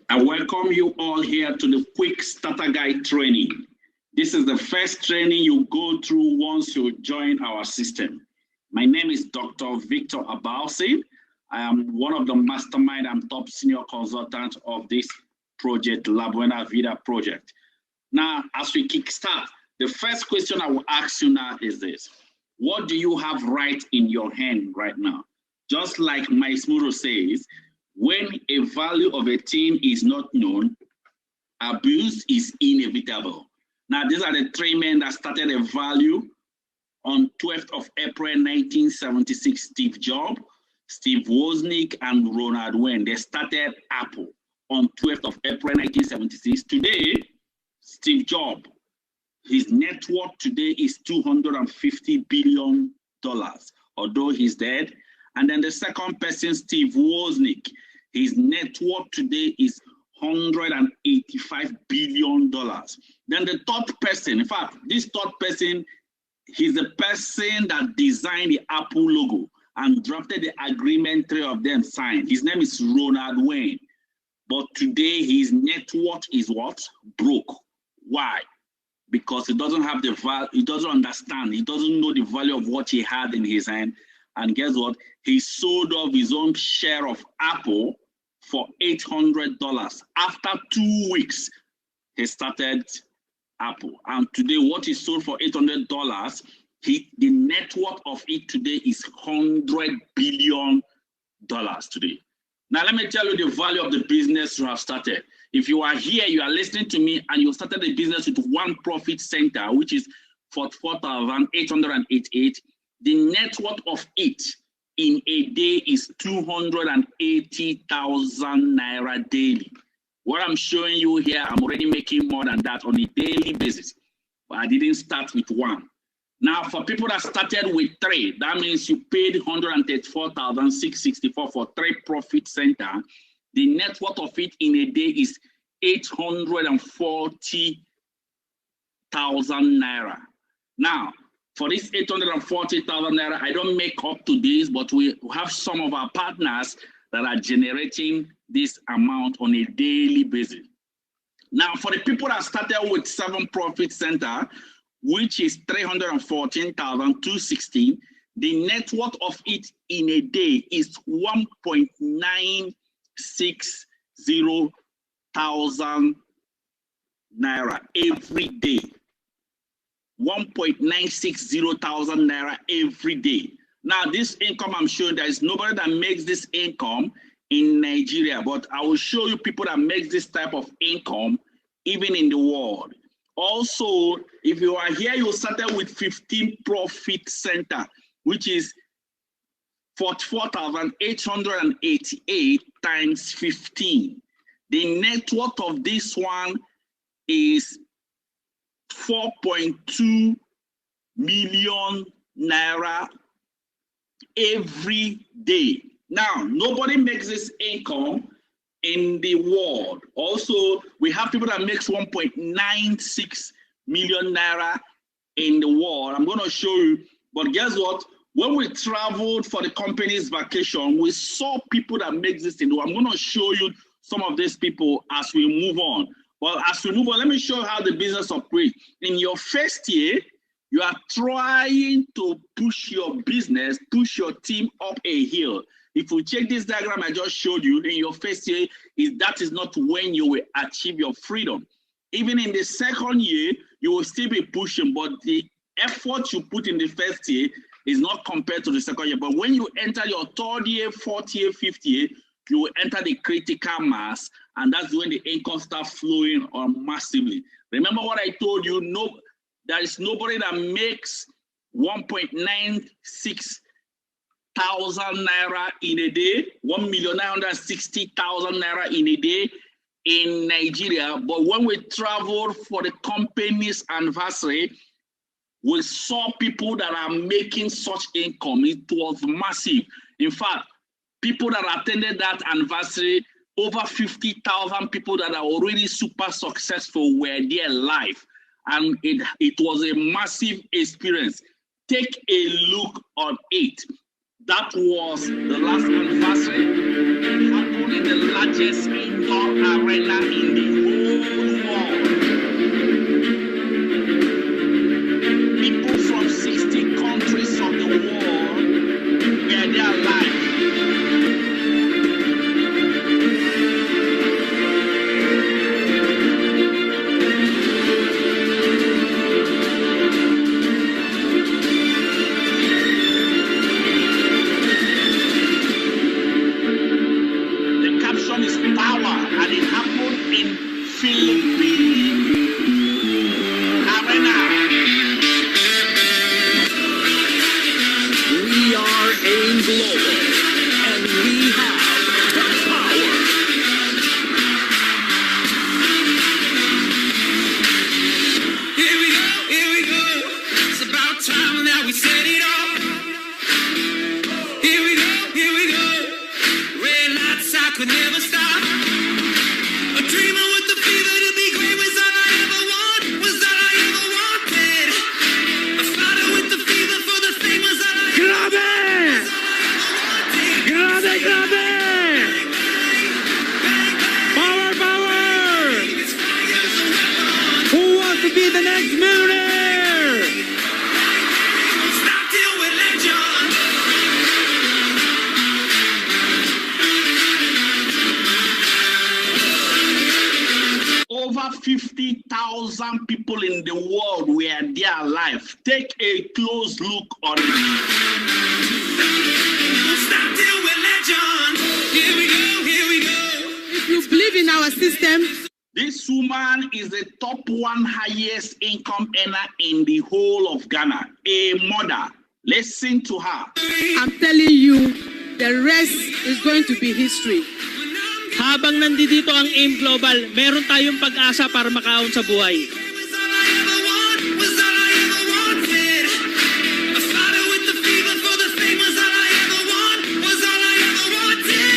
I welcome you all here to the Quick Starter Guide training. This is the first training you go through once you join our system. My name is Dr. Victor Abalson. I am one of the mastermind and top senior consultants of this project, Buena, Vida project. Now, as we kickstart, the first question I will ask you now is this. What do you have right in your hand right now? Just like my Smuro says, when a value of a thing is not known, abuse is inevitable. Now, these are the three men that started a value on 12th of April, 1976, Steve Jobs, Steve Wozniak, and Ronald Wayne. They started Apple on 12th of April, 1976. Today, Steve Jobs, his net worth today is $250 billion, although he's dead. And then the second person, Steve Wozniak, his net worth today is $185 billion. Then the third person, in fact, this third person, he's the person that designed the Apple logo and drafted the agreement three of them signed. His name is Ronald Wayne. But today his net worth is what? Broke. Why? Because he doesn't have the value, he doesn't understand, he doesn't know the value of what he had in his hand. And guess what? He sold off his own share of Apple for $800. After 2 weeks, he started Apple. And today, what he sold for $800, the net worth of it today is $100 billion today. Now, let me tell you the value of the business you have started. If you are here, you are listening to me, and you started a business with one profit center, which is 44,888, the net worth of it in a day is 280,000 naira daily. What I'm showing you here, I'm already making more than that on a daily basis, but I didn't start with one. Now, for people that started with three, that means you paid 134,664 for three profit center. The net worth of it in a day is 840,000 naira. Now, for this 840,000 naira, I don't make up to this, but we have some of our partners that are generating this amount on a daily basis. Now, for the people that started with 7 profit center, which is 314,216, the net worth of it in a day is 1.960 thousand naira every day. 1.960 thousand naira every day. Now, this income I'm showing, there is nobody that makes this income in Nigeria, but I will show you people that make this type of income even in the world. Also, if you are here, you started with 15 profit center, which is 44,888 times 15. The net worth of this one is 4.2 million naira every day. Now, nobody makes this income in the world. Also, we have people that makes 1.96 million naira in the world. I'm going to show you, but guess what? When we traveled for the company's vacation, we saw people that make this in the world. I'm going to show you some of these people as we move on. Well, as we move on, let me show you how the business operates. In your first year, you are trying to push your business, push your team up a hill. If you check this diagram I just showed you, in your first year, that is not when you will achieve your freedom. Even in the second year, you will still be pushing, but the effort you put in the first year is not compared to the second year. But when you enter your third year, fourth year, fifth year, you will enter the critical mass, and that's when the income starts flowing on massively. Remember what I told you, no, there is nobody that makes 1.96 thousand naira in a day, 1,960,000 naira in a day in Nigeria. But when we traveled for the company's anniversary, we saw people that are making such income. It was massive. In fact, people that attended that anniversary, over 50,000 people that are already super successful were there live. And it was a massive experience. Take a look on it. That was the last anniversary. It happened in the largest indoor arena in the whole world. People from 60 countries of the world were there live. Is power, and it happened in Philippines Arena. We are AIM Global, and we have the power. Here we go. It's about time that we set it off. Here we go. Red lights, I could never stop. A dreamer with the fever to be great was all I ever wanted. A fighter with the fever for the fame was all I ever wanted. Grabe! Power! Who wants to be the next millionaire? Stop till we're legend. Over 50,000 people in the world were there live. Take a close look on it. Stop till we're legend. Here we go. If you believe in our system, This woman is the top one highest income earner in the whole of Ghana. A mother. Listen to her. I'm telling you, the rest is going to be history. Habang nandito ang AIM Global, meron tayong pag-asa para makaon sa buhay. Was all I ever wanted. A fighter with the fever for the fame was all I ever wanted.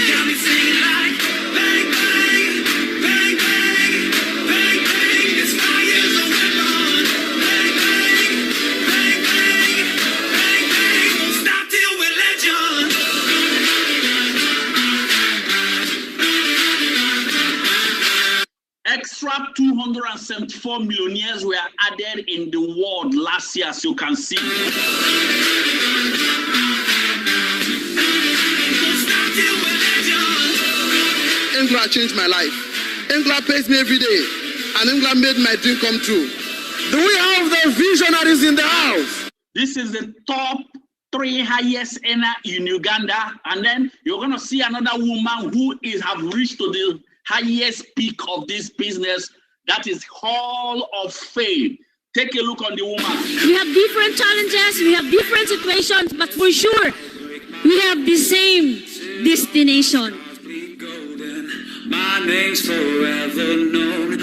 Got me singing like bang, bang, bang, bang, bang, bang. This fire's a weapon. Bang, bang, bang, bang, bang, bang. Won't stop till we're legend. Extra 274 millionaires were added in the world last year, as you can see. Won't stop till we're legend. England changed my life. England pays me every day, and England made my dream come true. Do we have the visionaries in the house? This is the top 3 highest earner in Uganda, and then you're going to see another woman who have reached to the highest peak of this business. That is Hall of Fame. Take a look on the woman. We have different challenges, we have different situations, but for sure, we have the same destination. My name's forever known.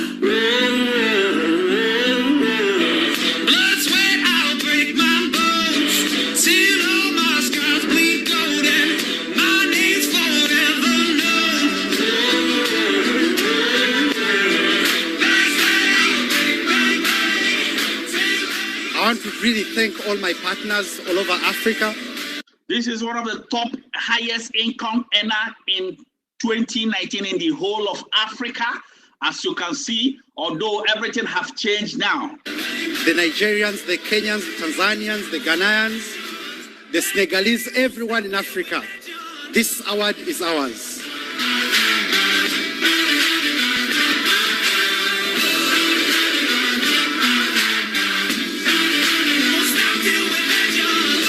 Blood, sweat, I'll break my bones till all my scars bleed golden. My name's forever known. Bang, bang, bang, bang. I want to really thank all my partners all over Africa. This is one of the top highest income earner in 2019 in the whole of Africa. As you can see, although everything have changed now. The Nigerians, the Kenyans, the Tanzanians, the Ghanaians, the Senegalese, everyone in Africa. This award is ours. Won't stop till we're legend.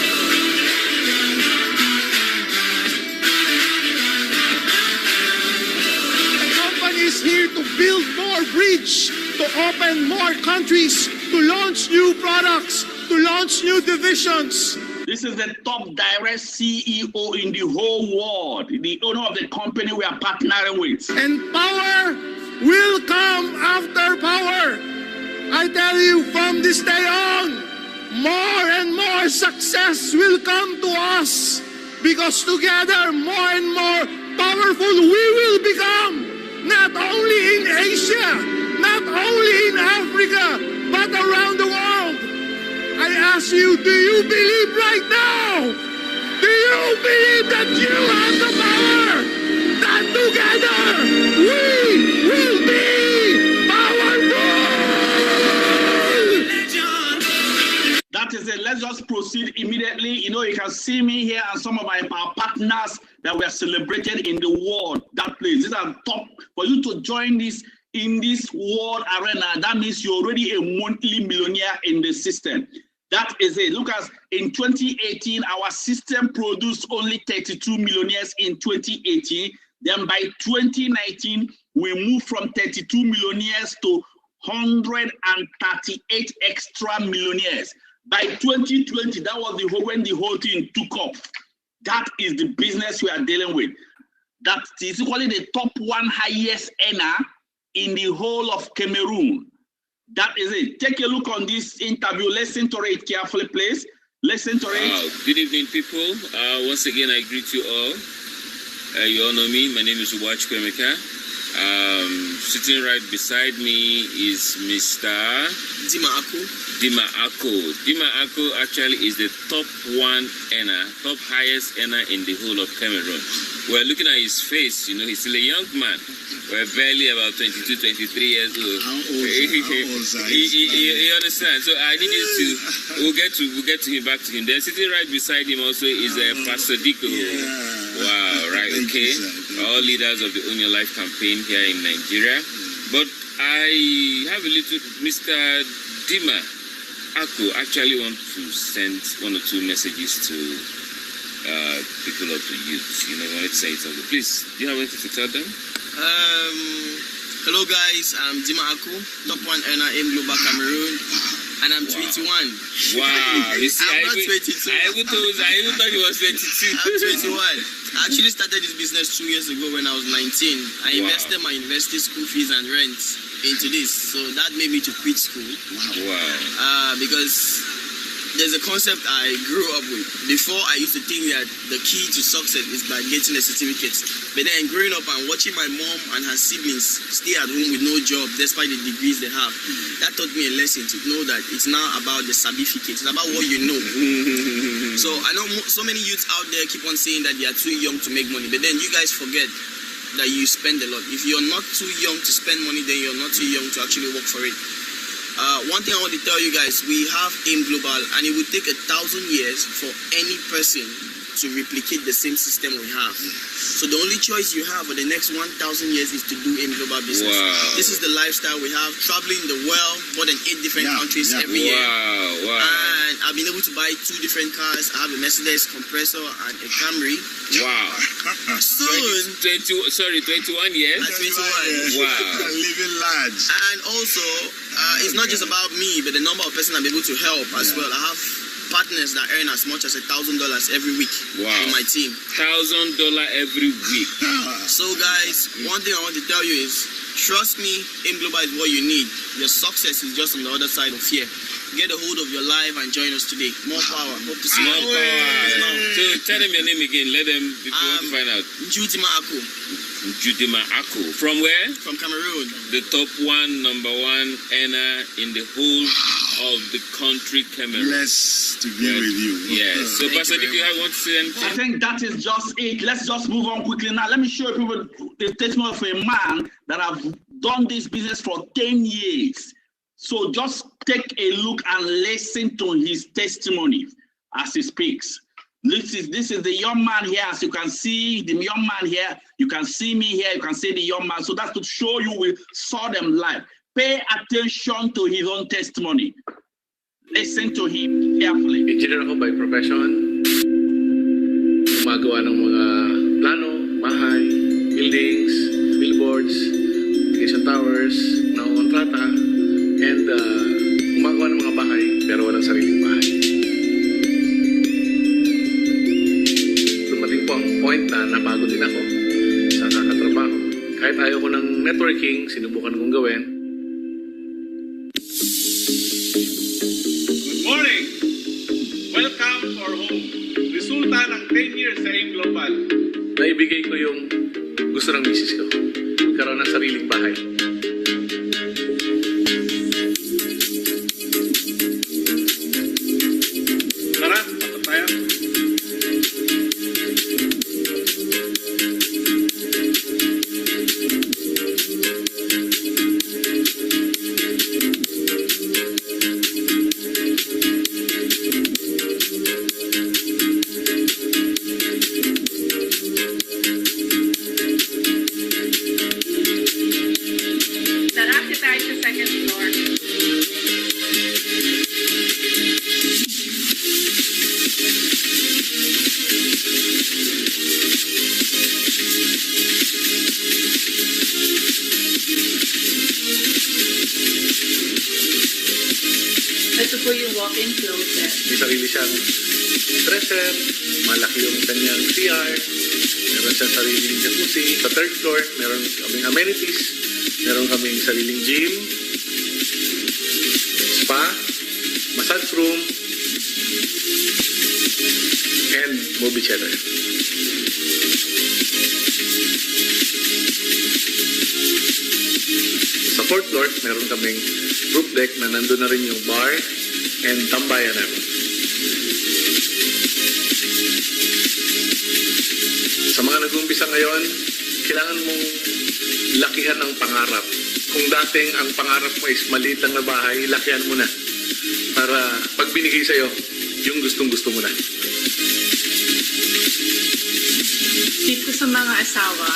The company is here to build more bridge, to open more countries, to launch new products, to launch new divisions. This is the top direct CEO in the whole world, the owner of the company we are partnering with. And power will come after power. I tell you, from this day on, more and more success will come to us, because together, more and more powerful we will become, not only in Asia, not only in Africa, but around the world. I ask you, do you believe right now? Do you believe that you have the power? That together let's just proceed immediately. You know, you can see me here and some of our partners that we are celebrated in the world. That place, these are top for you to join this in this world arena. That means you're already a monthly millionaire in the system. That is it. Look, as in 2018, our system produced only 32 millionaires in 2018. Then by 2019, we moved from 32 millionaires to 138 extra millionaires. By 2020, that was when the whole thing took off. That is the business we are dealing with. That is equally the top one highest earner in the whole of Cameroon. That is it. Take a look on this interview. Listen to it carefully, please. Listen to it. Good evening, people. Once again, I greet you all. You all know me. My name is Uwach Kwemeka. Sitting right beside me is Mr. Dima Ako. Dima Ako actually is the top one earner, top highest earner in the whole of Cameroon. We're looking at his face, you know, he's still a young man. We're barely about 22, 23 years old. How old you understand? So I need you to, we'll get to him, back to him. Then sitting right beside him also is Pastor Diko. Yeah. Wow, right, okay. All leaders of the Own Your Life campaign here in Nigeria. But I have a little, Mr. Dima Ako actually want to send one or two messages to people of the youth. You know, I wanted to say something. Please, do you have anything to tell them? Hello guys, I'm Dima Ako, top one earner in Global Cameroon, and I'm 21. Wow, you see, I'm not 22. I even thought he was 22. I'm 21. I actually started this business 2 years ago when I was 19. I invested my university school fees and rent into this, so that made me to quit school. Wow. Because there's a concept I grew up with. Before, I used to think that the key to success is by getting a certificate. But then growing up and watching my mom and her siblings stay at home with no job despite the degrees they have, that taught me a lesson to know that it's now about the certificate. It's about what you know. So I know so many youths out there keep on saying that they are too young to make money. But then you guys forget that you spend a lot. If you're not too young to spend money, then you're not too young to actually work for it. One thing I want to tell you guys, we have AIM Global, and it would take 1,000 years for any person to replicate the same system we have. So the only choice you have for the next 1,000 years is to do AIM Global business. Wow. This is the lifestyle we have, traveling the world, more than 8 different countries every year. Wow. And I've been able to buy 2 different cars. I have a Mercedes compressor and a Camry. Wow. Soon, 21 years? at 21. Wow. Living large. And also, it's not just about me, but the number of persons I'm able to help as well. I have partners that earn as much as $1,000 every week in my team. $1,000 every week. So guys, one thing I want to tell you is, trust me, AIM Global is what you need. Your success is just on the other side of fear. Get a hold of your life and join us today. More power. Hope to see you. More power. So tell them your name again. Let them, if you want to find out. Dima Ako. Dima Ako. From where? From Cameroon. The top number one earner in the whole of the country, Cameroon. Blessed to be with you. Yes. So, Pastor, if you want to say anything? I think that is just it. Let's just move on quickly now. Let me show people the statement of a man that have done this business for 10 years. So just take a look and listen to his testimony as he speaks. This is the young man here. As you can see, the young man here. You can see me here. You can see the young man. So that's to show you we saw them live. Pay attention to his own testimony. Listen to him carefully. Engineer ako by profession. Gumagawa ng mga plano, bahay, buildings, billboards, communication towers, kontrata, and gumagawa ng mga bahay pero walang sariling bahay. Dumating po ang point na napagod din ako sa kakatrabaho. Kahit ayaw ko ng networking, sinubukan kong gawin. Morning! Welcome to our home. Resulta ng 10 years sa AIM Global. Naibigay ko yung gusto ng misis ko. Magkaroon ng sariling bahay. Tara, tapos tayo. Ito po yung walk-in closet. May sarili siyang dresser, malaki yung kanyang CR, meron siyang sariling jacuzzi. Sa third floor, meron kaming amenities, meron kaming sariling gym, spa, massage room, and movie theater. Sa fourth floor, meron kaming roof deck na nandun na rin yung bar and tambayan namin. Sa mga nag-uumpisa ngayon, kailangan mong lakihan ang pangarap. Kung dating ang pangarap mo is maliit lang na bahay, lakihan mo na. Para pag binigay sa'yo, yung gustong-gusto mo na. Tip ko sa mga asawa,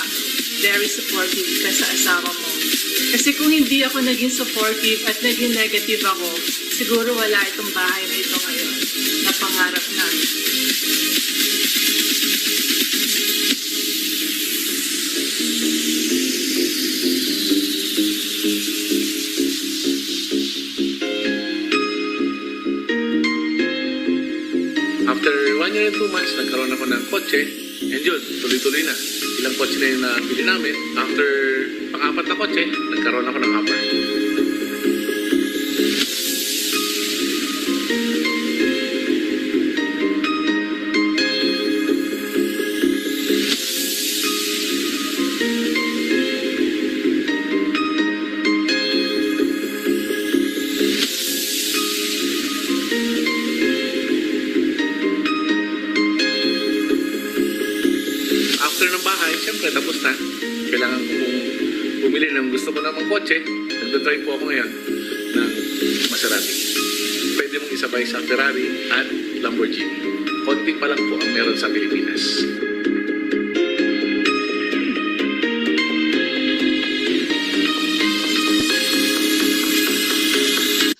very supportive ka sa asawa mo. Kasi kung hindi ako naging supportive at naging negative ako, siguro wala itong bahay na ito ngayon na pangarap namin. After 1 year and 2 months, nagkaroon ako ng kotse. And yun, tuloy-tuloy na. Ilang kotse na yung nabili namin. After pang-apat na kotse, nagkaroon ako ng hammer. After ng bahay, siyempre tapos na. Kailangan ko pong bumili ng gusto ko namang kotse. Nagdadrive po ako ngayon ng Maserati. Pwede mong isabay sa Ferrari at Lamborghini. Konti pa lang po ang meron sa Pilipinas.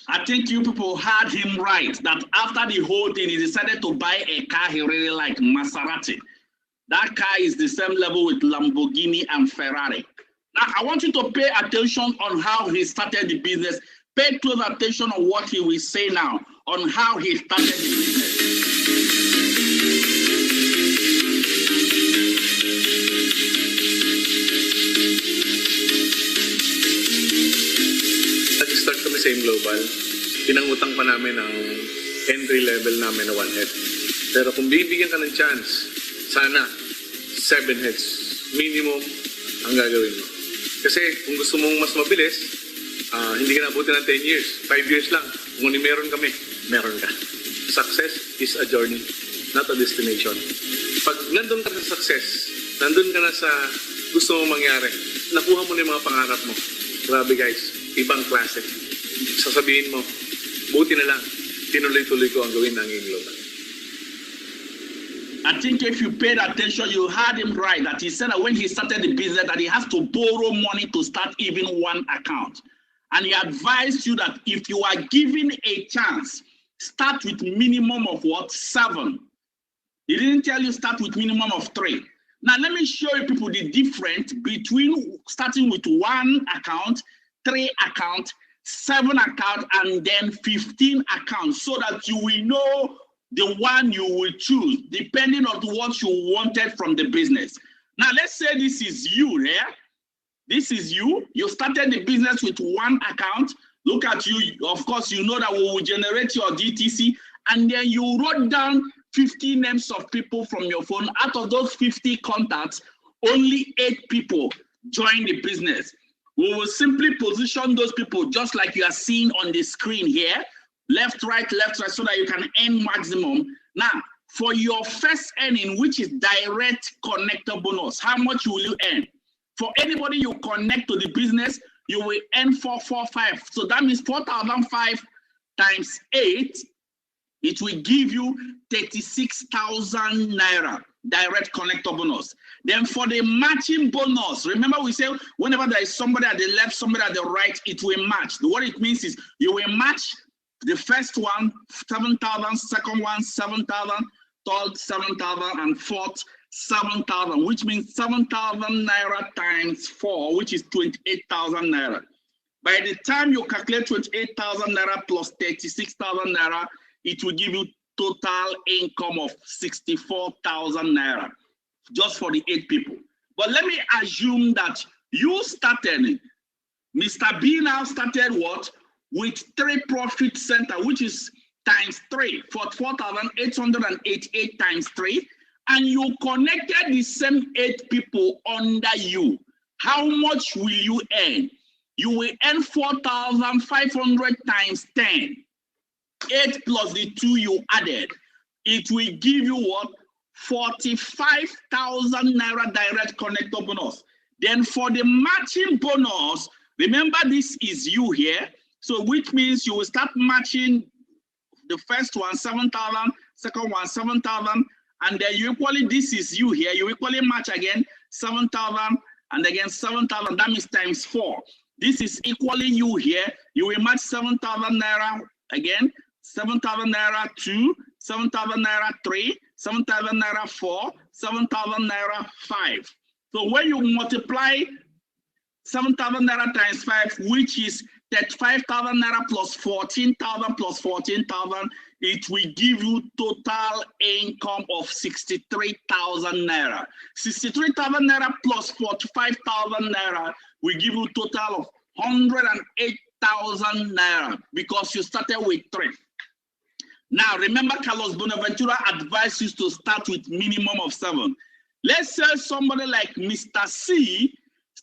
I think you people heard him right, that after the whole thing, he decided to buy a car he really liked, Maserati. That car is the same level with Lamborghini and Ferrari. Now, I want you to pay attention on how he started the business. Pay close attention on what he will say now, on how he started the business. Nag-start kami sa Global. Pinangutang pa namin ang entry level namin na 1 head. Pero kung bibigyan ka ng chance, sana 7 heads minimum ang gagawin mo. Kasi kung gusto mong mas mabilis, hindi ka nabuti ng 10 years. 5 years lang. Kung meron kami, meron ka. Success is a journey, not a destination. Pag nandun ka sa success, nandun ka na sa gusto mong mangyari, nakuha mo na yung mga pangarap mo. Grabe guys, ibang klase. Sasabihin mo, buti na lang, tinuloy-tuloy ko ang gawin ng Global. I think if you paid attention, you heard him right, that he said that when he started the business, that he has to borrow money to start even one account. And he advised you that if you are given a chance, start with minimum of what? 7. He didn't tell you start with minimum of 3. Now, let me show you people the difference between starting with 1 account, 3 account, 7 account, and then 15 accounts, so that you will know the one you will choose, depending on what you wanted from the business. Now, let's say this is you, yeah? This is you. You started the business with 1 account. Look at you. Of course, you know that we will generate your DTC, and then you wrote down 50 names of people from your phone. Out of those 50 contacts, only 8 people join the business. We will simply position those people just like you are seeing on the screen here. Left, right, so that you can earn maximum. Now, for your first earning, which is direct connector bonus, how much will you earn? For anybody you connect to the business, you will earn 445. So that means 4,005 times 8, it will give you 36,000 naira direct connector bonus. Then for the matching bonus, remember we say whenever there is somebody at the left, somebody at the right, it will match. What it means is you will match the first one, 7,000, second one, 7,000, third, 7,000, and fourth, 7,000, which means 7,000 naira times 4, which is 28,000 naira. By the time you calculate 28,000 naira plus 36,000 naira, it will give you total income of 64,000 naira just for the 8 people. But let me assume that you started, Mr. B now started what? With 3 profit center, which is times 3 for 4,888 times 3, and you connected the same 8 people under you. How much will you earn? You will earn 4,500 times 10. 8 plus the 2 you added. It will give you what? 45,000 naira direct connector bonus. Then for the matching bonus, remember this is you here. So which means you will start matching the first one, 7,000, second one, 7,000, and then you equally, this is you here, you equally match again, 7,000, and again 7,000, that means times 4. This is equally you here, you will match 7,000 naira again, 7,000 naira 2, 7,000 naira 3, 7,000 naira 4, 7,000 naira 5. So when you multiply 7,000 naira times 5, which is 35,000 naira plus 14,000 plus 14,000, it will give you total income of 63,000 naira. 63,000 naira plus 45,000 naira will give you total of 108,000 naira because you started with 3. Now, remember, Carlos Bonaventura advised you to start with minimum of 7. Let's say somebody like Mr. C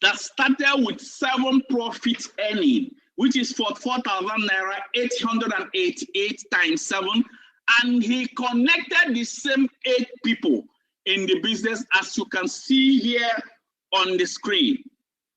that started with 7 profits earning, which is for 4,000 naira, 888 times 7, and he connected the same 8 people in the business as you can see here on the screen.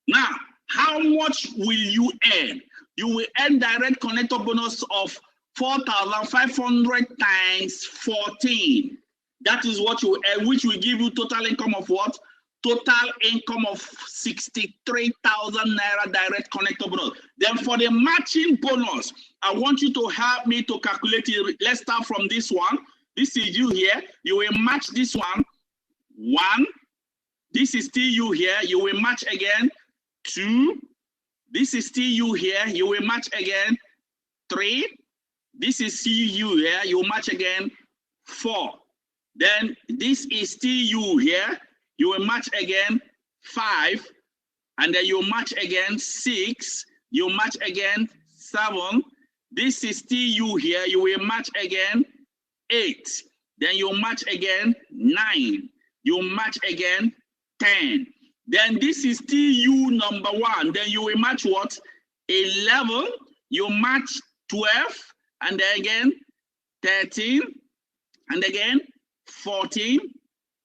Now, how much will you earn? You will earn direct connector bonus of 4,500 times 14. That is what you earn, which will give you total income of what? Total income of 63,000 naira direct connector bonus. Then for the matching bonus, I want you to help me to calculate it. Let's start from this one. This is you here. You will match this one. 1. This is still you here. You will match again. 2. This is still you here. You will match again. 3. This is still you here. You will match again. 4. Then this is still you here. You will match again 5, and then you match again 6, you match again 7. This is still you here. You will match again 8, then you match again 9, you match again 10. Then this is still you number 1. Then you will match what? 11, you match 12, and then again 13, and again 14,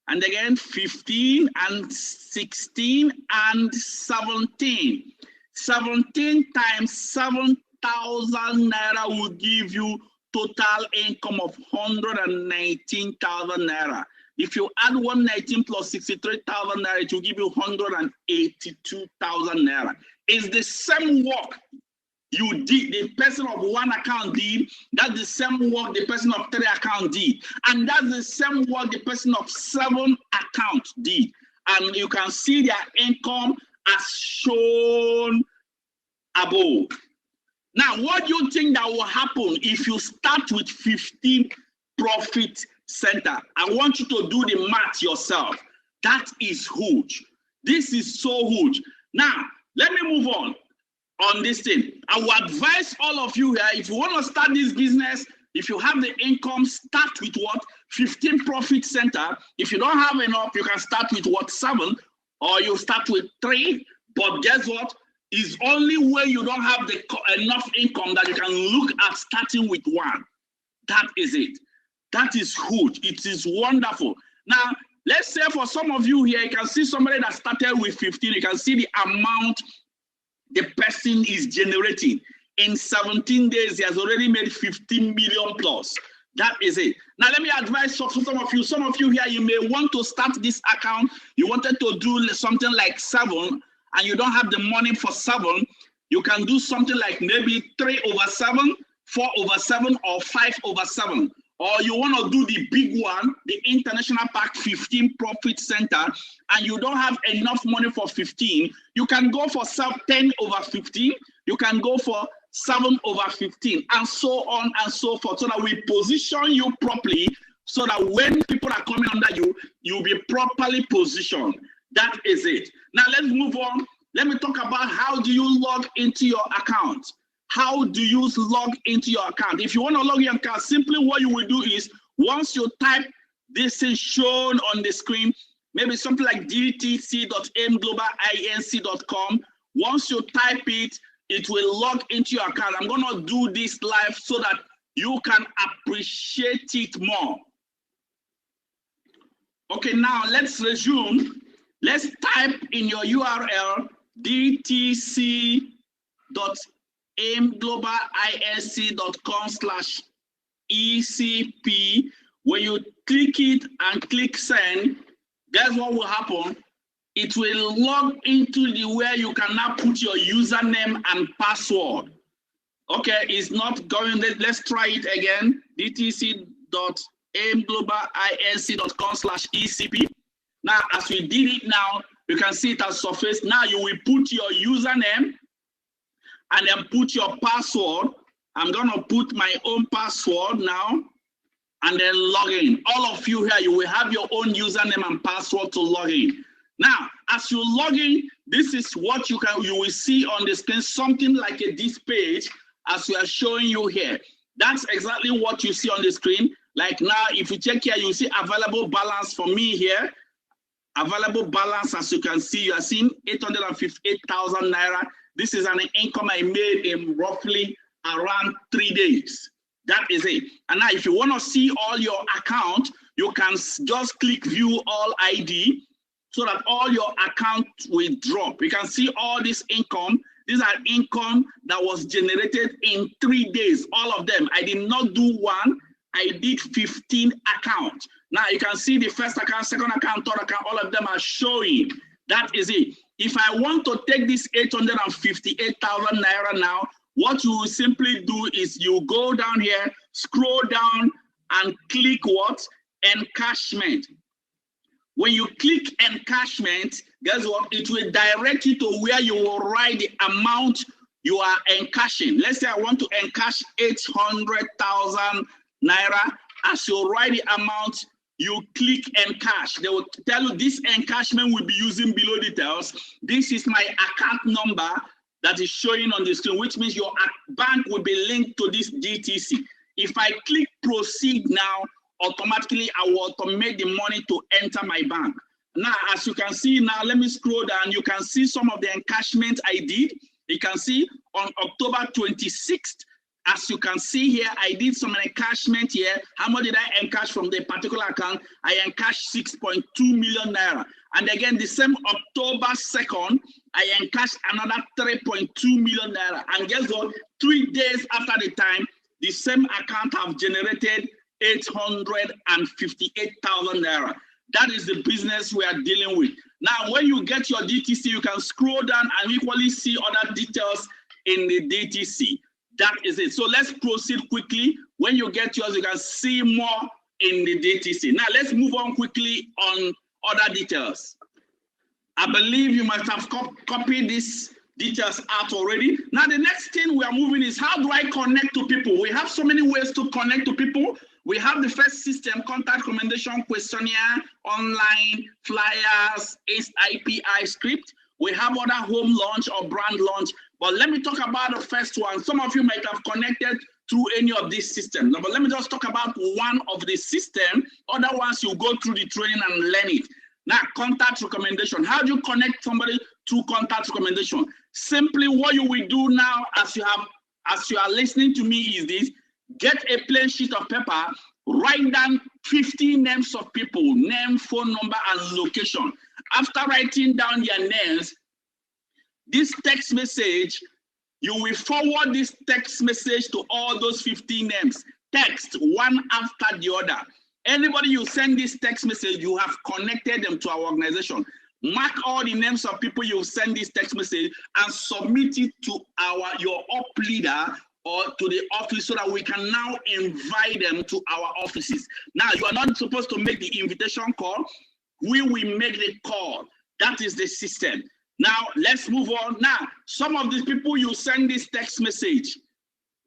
and again 15 and 16 and 17. 17 times 7,000 naira will give you total income of 119,000 naira. If you add 119 plus 63,000 naira, it will give you 182,000 naira. It's the same work you did, the person of 1 account did, that's the same work the person of 3 account did, and that's the same work the person of 7 account did. And you can see their income as shown above. Now, what do you think that will happen if you start with 15 profit center? I want you to do the math yourself. That is huge. This is so huge. Now, let me move on this thing. I will advise all of you here, if you want to start this business, if you have the income, start with what? 15 profit center. If you don't have enough, you can start with what? 7, or you start with 3. But guess what? It's only when you don't have enough income that you can look at starting with 1. That is it. That is huge. It is wonderful. Now, let's say for some of you here, you can see somebody that started with 15. You can see the amount the person is generating. In 17 days, he has already made 15 million plus. That is it. Now, let me advise some of you. Some of you here, you may want to start this account. You wanted to do something like 7, and you don't have the money for 7. You can do something like maybe 3/7, 4/7, or 5/7. or you want to do the big one, the International Park 15 Profit Center, and you don't have enough money for 15, you can go for 10/15, you can go for 7/15, and so on and so forth, so that we position you properly, so that when people are coming under you, you'll be properly positioned. That is it. Now let's move on. Let me talk about how do you log into your account. How do you log into your account? If you want to log your account, simply what you will do is, once you type this is shown on the screen, maybe something like dtc.aimglobalinc.com. Once you type it, it will log into your account. I'm going to do this live so that you can appreciate it more. Okay, now let's resume. Let's type in your URL dtc.aimglobalinc.com/ECP. When you click it and click send, guess what will happen? It will log into the where you can now put your username and password. Okay, it's not going. Let's try it again. dtc.aimglobalinc.com/ECP. Now, as we did it now, you can see it has surfaced. Now you will put your username and then put your password. I'm going to put my own password now and then log in. All of you here, you will have your own username and password to log in. Now, as you log in, this is what you will see on the screen, something like this page as we are showing you here. That's exactly what you see on the screen. Like now, if you check here, you see available balance for me here. Available balance, as you can see, you are seeing 858,000 naira. This is an income I made in roughly around 3 days. That is it. And now if you want to see all your account, you can just click view all ID so that all your account will drop. You can see all this income. These are income that was generated in 3 days, all of them. I did not do one, I did 15 accounts. Now you can see the first account, second account, third account, all of them are showing. That is it. If I want to take this 858,000 naira now, what you will simply do is you go down here, scroll down and click what? Encashment. When you click encashment, guess what? It will direct you to where you will write the amount you are encashing. Let's say I want to encash 800,000 naira. As you write the amount, you click encash. They will tell you this encashment will be using below details. This is my account number that is showing on the screen, which means your bank will be linked to this DTC. If I click proceed now, automatically I will automate the money to enter my bank. Now, as you can see now, let me scroll down. You can see some of the encashment I did. You can see on October 26th, as you can see here, I did some encashment here. How much did I encash from the particular account? I encashed 6.2 million naira. And again, the same October 2nd, I encashed another 3.2 million naira. And guess what? 3 days after the time, the same account have generated 858,000 naira. That is the business we are dealing with. Now, when you get your DTC, you can scroll down and equally see other details in the DTC. That is it. So let's proceed quickly. When you get yours, you can see more in the DTC. Now let's move on quickly on other details. I believe you must have copied these details out already. Now the next thing we are moving is, how do I connect to people? We have so many ways to connect to people. We have the first system, contact recommendation questionnaire, online, flyers, API script. We have other home launch or brand launch. But let me talk about the first one. Some of you might have connected through any of these systems. But let me just talk about one of the system. Other ones, you go through the training and learn it. Now, contact recommendation. How do you connect somebody to contact recommendation? Simply what you will do now as you are listening to me is this: get a plain sheet of paper, write down 50 names of people, name, phone number, and location. After writing down their names, this text message, you will forward this text message to all those 15 names. Text one after the other. Anybody you send this text message, you have connected them to our organization. Mark all the names of people you send this text message and submit it to your up leader or to the office so that we can now invite them to our offices. Now, you are not supposed to make the invitation call. We will make the call. That is the system. Now, let's move on. Now, some of these people, you send this text message.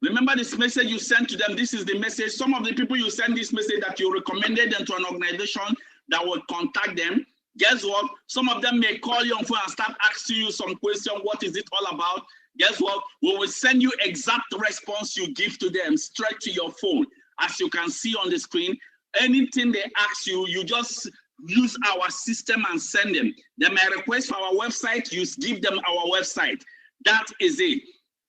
Remember this message you sent to them. This is the message. Some of the people you send this message that you recommended them to an organization that will contact them. Guess what? Some of them may call you on phone and start asking you some question. What is it all about? Guess what? We will send you exact response you give to them straight to your phone. As you can see on the screen, anything they ask you, you just use our system and send them. They may request for our website, you give them our website. That is it.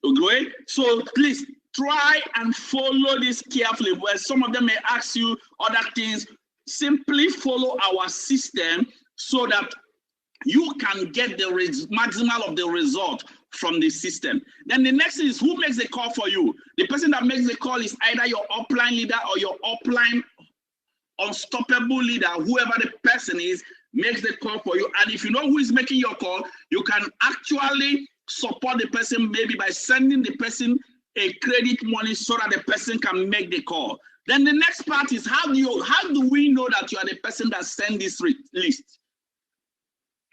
Okay? So please try and follow this carefully. Where some of them may ask you other things, simply follow our system so that you can get the maximal of the result from the system. Then the next is who makes the call for you. The person that makes the call is either your upline leader or your upline unstoppable leader. Whoever the person is makes the call for you. And if you know who is making your call, you can actually support the person maybe by sending the person a credit money so that the person can make the call. Then the next part is how do we know that you are the person that sent this list?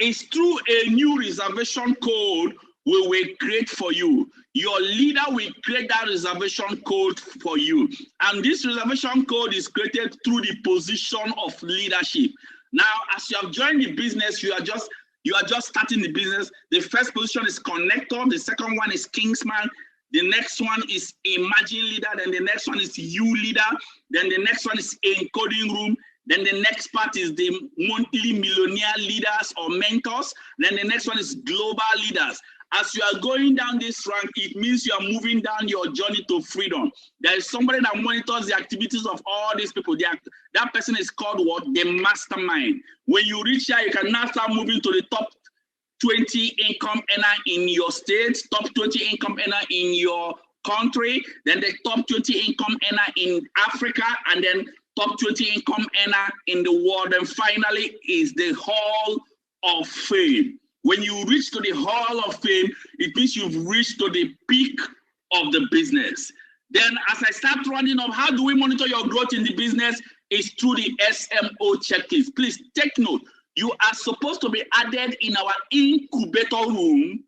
It's through a new reservation code we will create for you. Your leader will create that reservation code for you. And this reservation code is created through the position of leadership. Now, as you have joined the business, you are just starting the business. The first position is connector. The second one is kingsman. The next one is emerging leader. Then the next one is you leader. Then the next one is encoding room. Then the next part is the monthly millionaire leaders or mentors. Then the next one is global leaders. As you are going down this rank, it means you are moving down your journey to freedom. There is somebody that monitors the activities of all these people. That person is called what? The mastermind. When you reach here, you can now start moving to the top 20 income earner in your state, top 20 income earner in your country, then the top 20 income earner in Africa, and then top 20 income earner in the world. And finally is the Hall of Fame. When you reach to the Hall of Fame, it means you've reached to the peak of the business. Then as I start running up, how do we monitor your growth in the business? It's through the SMO checklist. Please take note. You are supposed to be added in our incubator room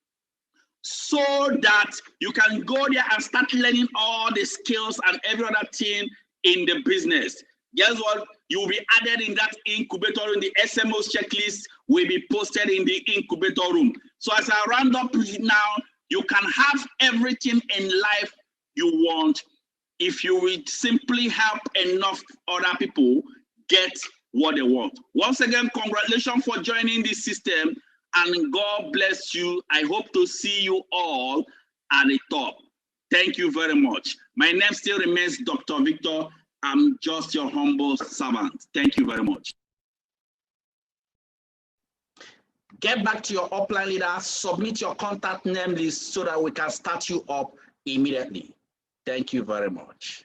so that you can go there and start learning all the skills and every other thing in the business. Guess what? You will be added in that incubator room. The SMO checklist will be posted in the incubator room. So as I round up now, you can have everything in life you want if you will simply help enough other people get what they want. Once again, congratulations for joining this system, and God bless you. I hope to see you all at the top. Thank you very much. My name still remains Dr. Victor. I'm just your humble servant. Thank you very much. Get back to your upline leader, submit your contact name list so that we can start you up immediately. Thank you very much.